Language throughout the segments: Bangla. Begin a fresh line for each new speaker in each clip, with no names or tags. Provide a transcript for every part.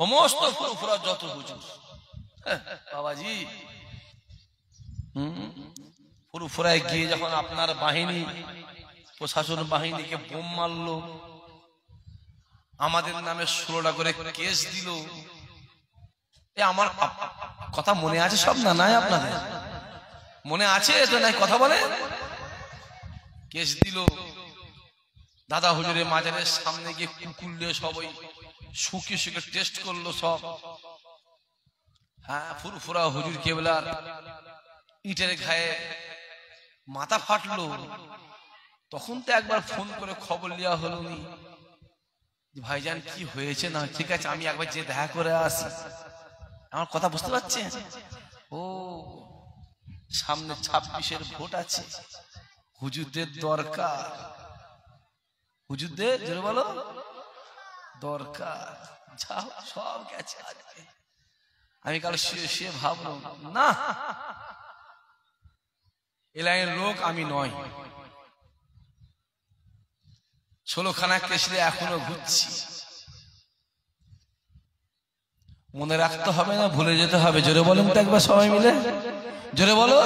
সমস্ত ফুরফুরা যত হুজুর বাবাজি ফুরফুরায় গিয়ে যখন আপনার বাহিনী প্রশাসন বাহিনীকে বোম মারলো, আমাদের নামে 16টা করে কেস দিল। আমার কথা মনে আছে সব? না নাই আপনাদের মনে আছে তো? নাই কথা বলে কেস দিল। দাদা হুজুরের মাজারের সামনে গিয়ে কুকুর নিয়ে সবাই শুকিয়ে শুকিয়ে টেস্ট করলো সব। হ্যাঁ, ফুরফুরা হুজুর কেবলার ইটের ঘায়ে মাথা ফাটলো। তখন তো একবার ফোন করে খবর নেওয়া হলো নি, ভাইজান কি হয়েছে না? ঠিক আছে, আমি একবার যে দেখা করে আসি। আমার কথা বুঝতে পারছেন? ও সামনে 26-এর ভোট আছে, হুজুরদের দরকার, হুজুরদের জোরে বলো দরকার। যাও সব গেছে। আমি কাল শুয়ে ভাবলো, না এ লাইনের লোক আমি নয়। 16খানা কেসে এখনো ঘুরছি। মনে রাখতে হবে না, ভুলে যেতে হবে। জোরে বলুন তো একবার সবাই মিলে, জোরে বলো।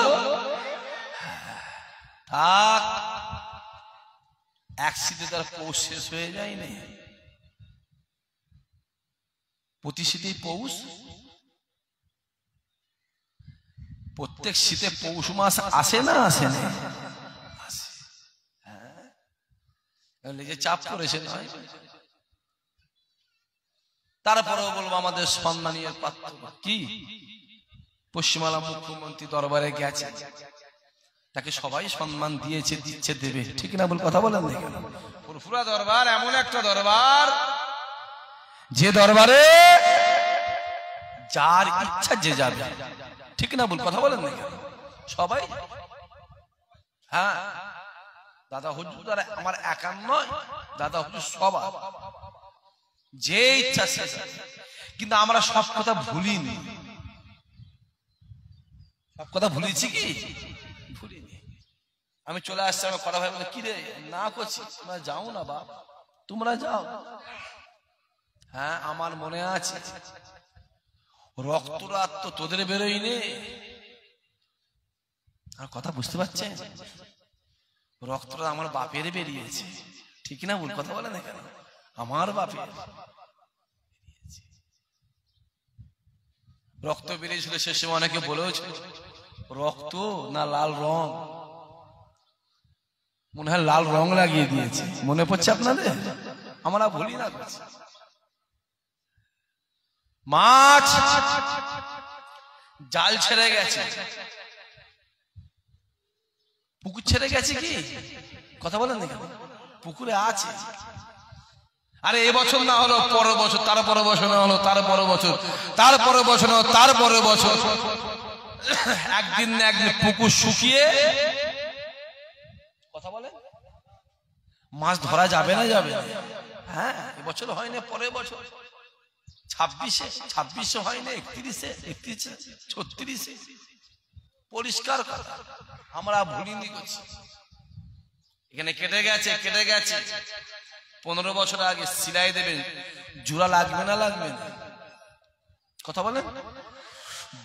থাক, এক শীতে তার পৌষ শেষ হয়ে যায়নি, প্রতি শীতেই পৌষ। প্রত্যেক শীতে পৌষ মাস আসে না আসে না? যে চাপ করেছে নয়। তারপরেও বলবো আমাদের সম্মানীয় পাত্র কি পশ্চিমবাংলা মুখ্যমন্ত্রী দরবারে গেছে, তাকে সবাই সম্মান দিয়েছে, দিচ্ছে, দেবে। ঠিক না? বল কথা বলেন। ফুরফুরা দরবার এমন একটা দরবার, যে দরবারে যার ইচ্ছা যে যাবে। ঠিক না? বল কথা বলেন সবাই। হ্যাঁ, দাদা হুজুর আমার একার নয়, দাদা হুজুর সবার, যে ইচ্ছা সে। কিন্তু আমরা সব কথা ভুলিনি। সব কথা ভুলেছি কি? ভুলিনি। আমি চলে আসছি, আমার কথা ভাই বলে কি রে না করছি, তোমরা যাও না বাপ, তোমরা যাও। হ্যাঁ, আমার মনে আছে রক্তরাত তো তোদের বেরোয়নি। আর কথা বুঝতে পারছেন? রক্তটা আমার বাপের বেরিয়েছে। ঠিক না? ভুল কথা বলে না কেন? আমার বাপের রক্ত বেরিয়েছিল। সে সময় অনেকে বলেছে রক্ত না লাল রং, মনে হয় লাল রং লাগিয়ে দিয়েছে। মনে পড়ছে আপনাদের? আমরা ভুলি না। মাছ জাল ছেড়ে গেছে, পুকুর ছেড়ে গেছে কি? কথা বলেন না কেন? পুকুরে আছে। আরে এবছর না হলো পরের বছর, তার পরের বছর না হলো তার পরের বছর, তার পরের বছর না তার পরের বছর, একদিন না একদিন পুকুর শুকিয়ে কথা বলে মাছ ধরা যাবে না? যাবে। হ্যাঁ, এবছর হয় না, পরের বছর 26-এ হয় না, 31-এ, 36-এ পরিষ্কার কথা। আমরা ভুলিনি করছি। এখানে কেটে গেছে, কেটে গেছে। 15 বছর আগে সিলাই দেবেন, জোড়া লাগবে না লাগবে না? কথা বলেন।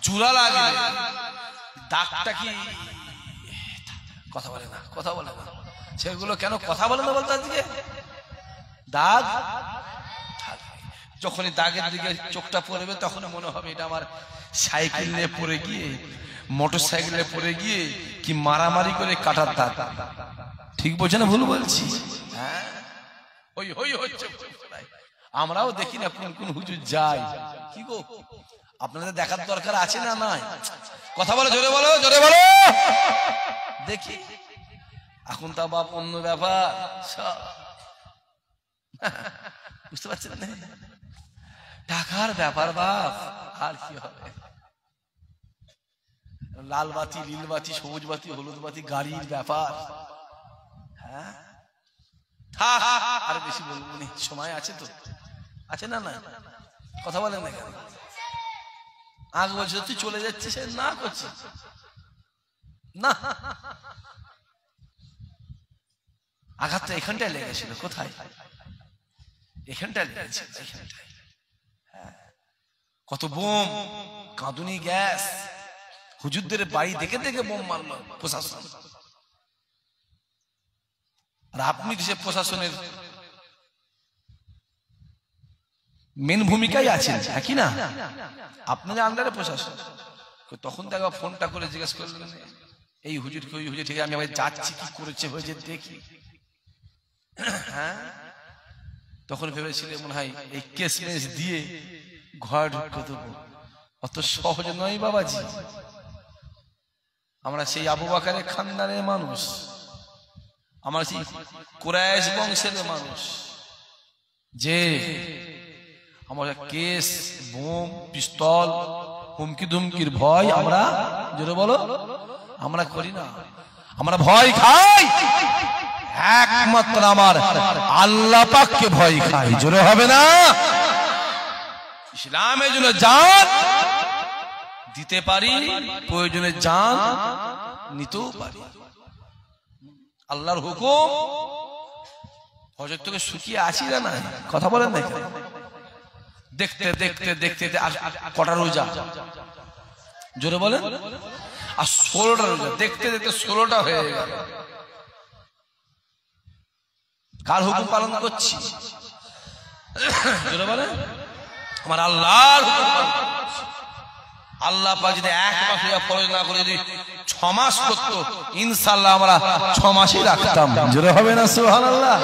জোড়া লাগবে, দাগটা কি? কথা বলে না, কথা বলে না। সেগুলো কেন কথা বলে না বলতে? আজকে দাগ যখনই দাগের দিকে চোখটা পড়বে, তখন মনে হবে এটা আমার সাইকেল নিয়ে পড়ে গিয়ে, মোটর সাইকেলে পড়ে গিয়ে কি মারামারি করে কাটার দাগ। ঠিক বলছে না ভুল বলছি? হ্যাঁ, ওই ওই হচ্ছে। আমরাও দেখি না কোন কোন হুজুর যায়। কি গো, আপনাদের দেখার দরকার আছে না নাই? কথা বলো, জোরে বলো, জোরে বলো। দেখি এখন তা বাপ অন্য ব্যাপার। বুঝতে পারছেন না? টাকার ব্যাপার বাপ, আর কি হবে? লাল বাতি, নীল বাতি, সবুজ বাতি, হলুদ বাতি, গাড়ির ব্যাপার। হ্যাঁ, আর বেশি বলবো না, সময় আছে তো? আছে না? না কথা বলেন না কেন? আগ বলছে তুই চলে যাচ্ছিস, না করছিস না। আঘাতটা এখানটায় লেগেছিল। কোথায়? এখানটায় লেগেছিল, এখানটায়। হ্যাঁ, কত বোম, কাঁদুনি গ্যাস, হুজুরদের বাড়ি দেখে দেখে বোম মারল প্রশাসন। আর আপনি সে প্রশাসনের মেন ভূমিকায় আছেন, একই না? আপনাদের আন্ডারে প্রশাসন। তখন দেখো ফোনটা করে জিজ্ঞেস করলেন, এই হুজুরকে ওই হুজুর ঠিক আমি আবার যাচ্ছি, কি করেছে হয়েছে দেখি। হ্যাঁ, তখন ভেবেছিলেন মনে হয় এই কেস মেস দিয়ে ঘর ঢুকে দেবো। অত সহজ নয় বাবাজি। আমরা সেই আবু বকরের খানদানের মানুষ, আমরা সেই কুরাইশ বংশের মানুষ, যে আমরা কেস, বোম, পিস্তল, হুমকি ধুমকির ভয় আমরা, জোরে বলো, আমরা করি না। আমরা ভয় খাই একমাত্র আমার আল্লাহ পাককে ভয় খাই। জোরে হবে না? ইসলামের জন্য জান দিতে পারি, প্রয়োজনে জান নিতেও পারি। আল্লাহর হুকুম, হযরত তোকে শুকিয়ে আছি না, কথা বলেন না? দেখতে দেখতে দেখতে কটা রোজা, জোরে বলেন? আর 16টা রোজা, দেখতে দেখতে 16টা হয়ে গেল। কার হুকুম পালন করছি? জোরে বলেন? আমার আল্লাহর হুকুম পালন করছি। আল্লাহ পাক যদি এক মাস ফরজ না করে যদি 6 মাস করতো, ইনশাআল্লাহ আমরা 6 মাসই রাখতাম। জোরে হবে না সুবহানাল্লাহ?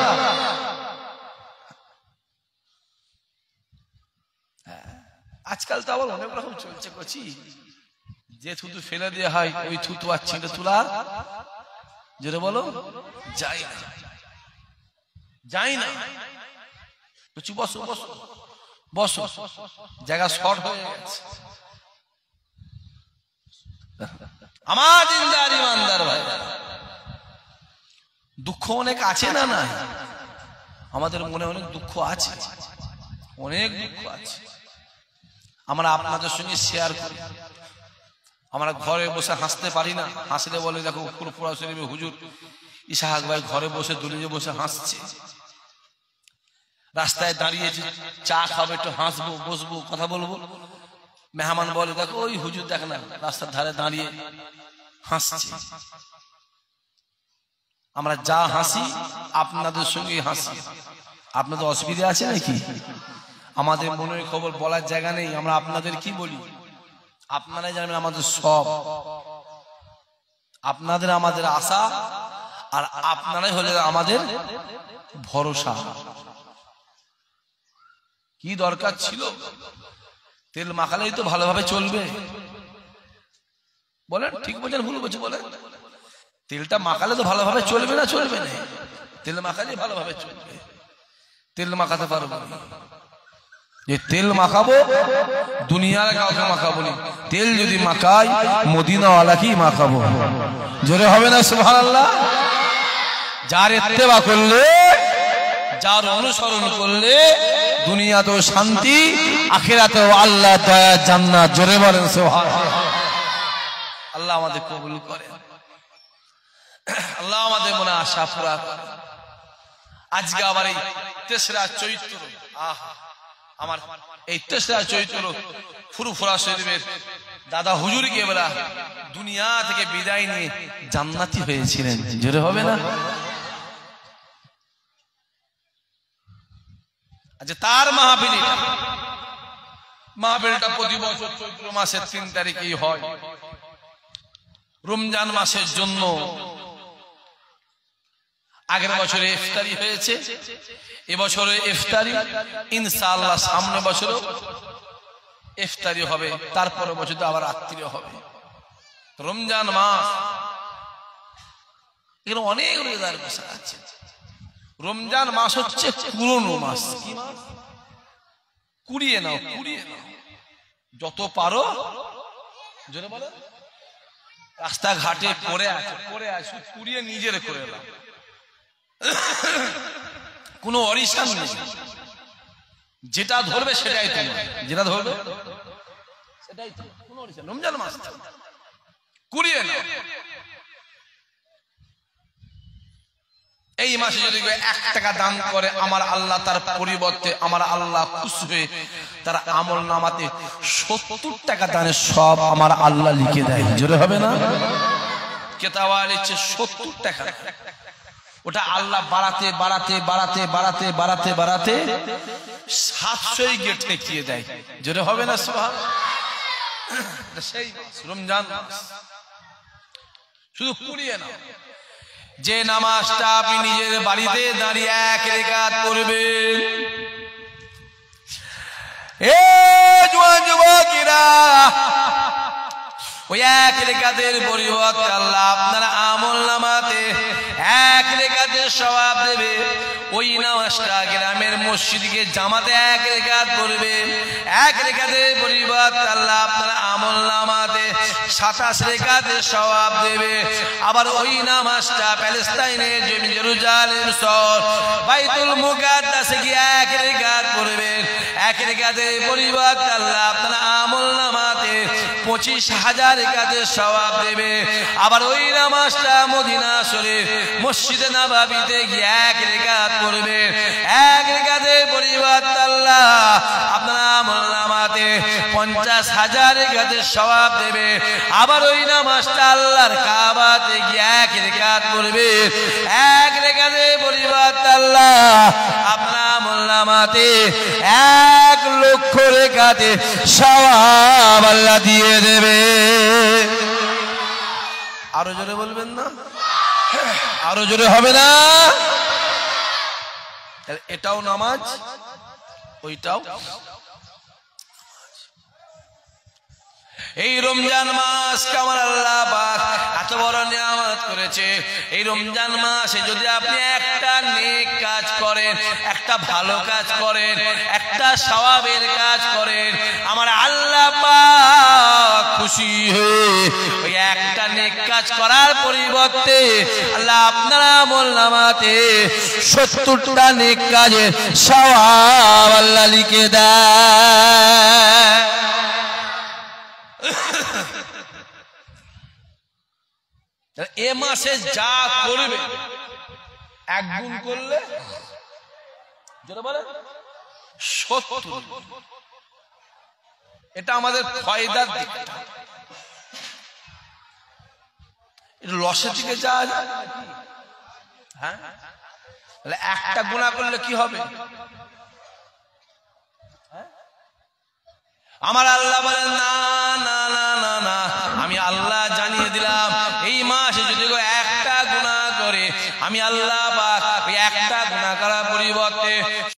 আজকাল তো আবার অনেক রকম চলছে করছি, যে থুতু ফেলে দেওয়া হয় ওই থুতু আর ছিঁড়ে তোলা, জোরে বলো, যাই না, যাই না। বসো বসো বসো, জায়গা শর্ট হয়ে গেছে। আমার দিনদার ইমানদার ভাই, দুঃখ অনেক আছে না? না, আমাদের মনে অনেক দুঃখ আছে, অনেক দুঃখ আছে। আমরা আপনাদের সঙ্গে শেয়ার করি। আমরা ঘরে বসে হাসতে পারি না, হাসলে বলে দেখো ফুরফুরা শরীফে হুজুর ইসহাক ভাই ঘরে বসে দলিলে বসে হাসছে। রাস্তায় দাঁড়িয়ে চা খাবো, একটু হাসবো, বসবো, কথা বলবো, মেহমান বলে দেখো ওই হুজুর দেখ না রাস্তার ধারে দাঁড়িয়ে হাসছে। আমরা যা হাসি আপনাদের সঙ্গে হাসি। আপনাদের অসুবিধা আছে নাকি? আমাদের মনের খবর বলার জায়গা নেই, আমরা আপনাদের কি বলি? আপনারাই জানেন আমাদের সব, আপনাদের আমাদের আশা, আর আপনারাই হলে আমাদের ভরসা। কি দরকার ছিল? তেল মাখালেই তো ভালোভাবে চলবে, বলেন? ঠিক বলছেন ভুল বলছি বলেন? তেলটা মাখালে তো ভালোভাবে চলবে না? চলবে না। তেল মাখালে ভালোভাবে চলবে। তেল মাখাতে পারবো না, যে তেল মাখাবো দুনিয়ার কাউকে মাখাবো না। তেল যদি মাখাই মদিনাওয়ালাকেই মাখাবো। জোরে হবে না সুবহানাল্লাহ? যার ইত্তেবা করলে, যার অনুসরণ করলে দুনিয়াতেও শান্তি, আখিরাতেও আল্লাহ দয়া, জান্নাত। জোরে বলেন সুবহানাল্লাহ। আল্লাহ আমাদের কবুল করেন, আল্লাহ আমাদের মনে আশা পুরা করেন। আজকে আবার এই 3রা চৈত্র, আমার এই 3রা চৈত্র ফুরফুরা শরীফের দাদা হুজুর কে বলা দুনিয়া থেকে বিদায় নিয়ে জান্নাতি হয়েছিলেন। জোরে হবে না? আচ্ছা, তার মাহফিলটা প্রতি বছর চৈত্র মাসের 3 তারিখেই হয়। রমজান মাসের জন্য আগের বছরে ইফতারি হয়েছে, এবছরে ইফতারি, ইনশাআল্লাহ সামনে বছরও ইফতারি হবে, তারপরে বছর তো আবার রাত্রি হবে। রমজান মাস, এখানে অনেক রোজাদার বসে আছে। রমজান মাস হচ্ছে পুরনো মাস। কি মাস? কুড়িয়ে নাও, কুড়িয়ে নাও যত পারো। জোরে বলো। রাস্তাঘাটে পড়ে আছে, কুড়িয়ে নিজের করে নাও। কোনো অরিশান নেই, যেটা ধরবে সেটাই তোমার, যেটা ধরবে সেটাই তোমার, কোনো অরিশান। রমজান মাস কুড়িয়ে নাও। এই মাসে যদি 1 টাকা দান করে আমার আল্লাহ তার পরিবর্তে আমার আল্লাহ খুশি হয়ে তার আমলনামাতে 70 টাকা দানের সব আমার আল্লাহ লিখে দেয়। জোরে হবে না? কেতাবা লিখছে 70 টাকা। ওটা আল্লাহ বাড়াতে বাড়াতে বাড়াতে বাড়াতে বাড়াতে বাড়াতে 700 গেট ঠেকিয়ে দেয়। জোরে হবে না? সুবহানাল্লাহ। সেই রমজান শুধু কুড়িয়ে না, যে নামাজটা আপনি নিজের বাড়িতে দাঁড়িয়ে 1 রাকাত পড়বেন, এ জওয়ান যুবকেরা, ওই 1 রাকাতের পরিবর্তে আল্লাহ আপনার আমলনামাতে 1 রাকাতের সওয়াব দেবে। ওই নামাজটা গ্রামের মসজিদে জামাতে 1 রাকাত পড়বে, 1 রাকাতের পরিবর্তে আল্লাহ আপনার আমলনামাতে 27 রাকাতের সওয়াব দেবে। আবার ওই নামাজটা প্যালেস্তাইনের জমি জেরুজালেম শহর বাইতুল মুকাদ্দাসে গিয়ে 1 রাকাত পড়বেন, 1 রাকাতের পরিবর্তে আল্লাহ আপনার আমলনামাতে 25,000 রাকাতের সওয়াব দেবে। আবার ওই নামাজটা মদিনা শরীফ মসজিদে নববীতে গিয়ে 1 রাকাত পড়বে, 1 রাকাতের পরিবর্তে আল্লাহ আপনার আমলনামাতে 50,000 রাকাতের সওয়াব দেবে। আবার ওই নামাজটা আল্লাহর কাবাতে গিয়ে 1 রাকাত পড়বে, 1 রাকাতের পরিবর্তে আল্লাহ আপনার আমলনামাতে 1 লক্ষ রাকাতের সওয়াব আল্লাহ দিয়ে দেবে। আরো জোরে বলবেন না? আরো জোরে হবে না? এটাও নামাজ, ওইটাও। এই রমজান মাস আমার আল্লাহ পাক এত বড় নিয়ামত করেছে। এই রমজান মাসে যদি আপনি একটা নেক কাজ করেন, একটা ভালো কাজ করেন, একটা সওয়াবের কাজ করেন, আমার আল্লাহ পাক খুশি হয়ে ওই একটা নেক কাজ করার পরিবর্তে আল্লাহ আপনার আমলনামাতে 70টা নেক কাজের সওয়াব আল্লাহ লিখে দেয়। এ মাসে যা করবে 1 গুণ করলে যেটা বলে 70। এটা আমাদের ফায়দার দিক, এটা লসের দিকে যাওয়া যায়। হ্যাঁ, তাহলে একটা গুণা করলে কি হবে? আমার আল্লাহ বলেন না না না না না, আমি আল্লাহ জানিয়ে দিলাম এই মাসে যদি একটা গুনাহ করে আমি আল্লাহ পাক একটা গুনাহ করার পরিবর্তে